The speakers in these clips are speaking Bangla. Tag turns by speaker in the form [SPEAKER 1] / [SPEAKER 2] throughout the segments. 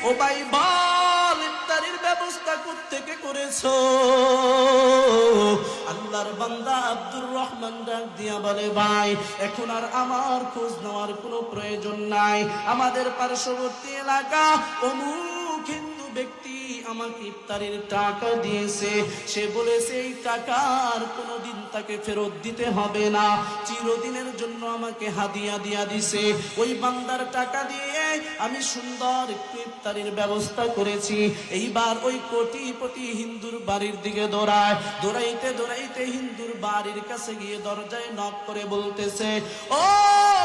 [SPEAKER 1] ও ভাই বল ইফতারির ব্যবস্থা কোত্থেকে করেছো? আল্লাহর বান্দা আব্দুর রহমান ডাক দিয়া বলে, ভাই এখন আর আমার খোঁজ নেওয়ার কোনো প্রয়োজন নাই। আমাদের পার্শ্ববর্তী এলাকা অমুক হিন্দু ব্যক্তি আমাকে ইফতারির টাকা দিয়েছে। সে বলেছে এই টাকা আর কোনোদিন তাকে ফেরত দিতে হবে না, চিরদিনের জন্য আমাকে হাদিয়া দিয়া দিছে। ওই বান্দার টাকা দিয়ে আমি সুন্দর একটু ইফতারির ব্যবস্থা করেছি। এইবার ওই কোটিপতি হিন্দুর বাড়ির দিকে দৌড়াইতে দৌড়াইতে হিন্দুর বাড়ির কাছে গিয়ে দরজায় নক করে বলতেছে, ও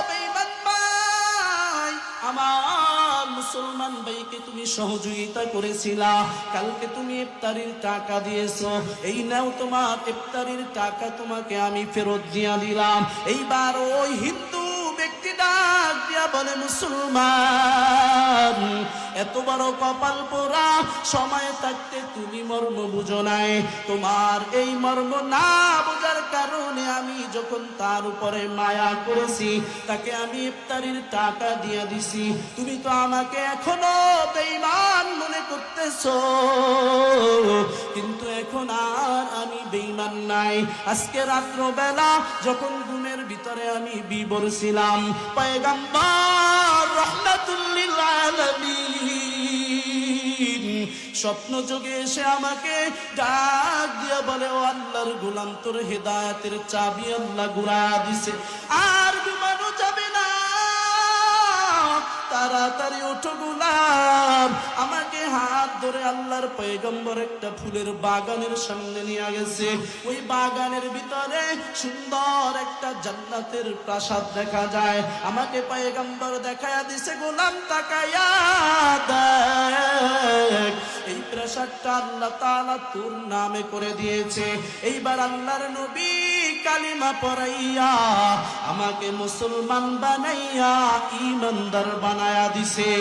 [SPEAKER 1] বেঈমান ভাই, আমার মুসলমান ভাইকে তুমি সহযোগিতা করেছিলা, কালকে তুমি ইফতারির টাকা দিয়েছো, এই নাও তোমার ইফতারির টাকা, তোমাকে আমি ফেরত দিয়া দিলাম। এইবার ওই হিন্দু ব্যক্তি ডাক দিয়া বলে, মুসলমান এত বড় কপাল পোড়া, সময় থাকতে তুমি মর্ম বুঝো নাই। তোমার এই মর্ম না বোঝার কারণে আমি যখন তার উপরে মায়া করেছি, তাকে আমি ইফতারির টাকা দিয়া দিছি। তুমি তো আমাকে এখনো বেঈমান মনে করতেছো, কিন্তু এখন আর আমি বেঈমান নাই। আজকে রাত্রবেলা যখন ঘুমের ভিতরে আমি বিবর ছিলাম, পয়গম্বর রাহমাতুল লিল আলামিন স্বপ্ন যোগে এসে আমাকে ডাক দিয়া বলে, ও আল্লাহর গোলাম, তোর হেদায়েতের চাবি আল্লাহ ঘুরা দিছে, আর ঘুমানো যাবে না, তাড়াতাড়ি ওঠো গোলাম। আমাকে হাত ধরে আল্লাহর পয়গম্বর একটা ফুলের বাগানের সামনে নিয়ে গেছে। ওই বাগানের ভিতরে সুন্দর একটা জান্নাতের প্রাসাদ দেখা যায়। আমাকে পয়গম্বর দেখায়া দিছে, গোলাম তাকায়া দেখ, এই প্রাসাদটা আল্লাহ তাআলা তোর নামে করে দিয়েছে। এইবার আল্লাহর নবী কালিমা পড়াইয়া আমাকে মুসলমান বানাইয়া ঈমানদার বানায়া দিছে।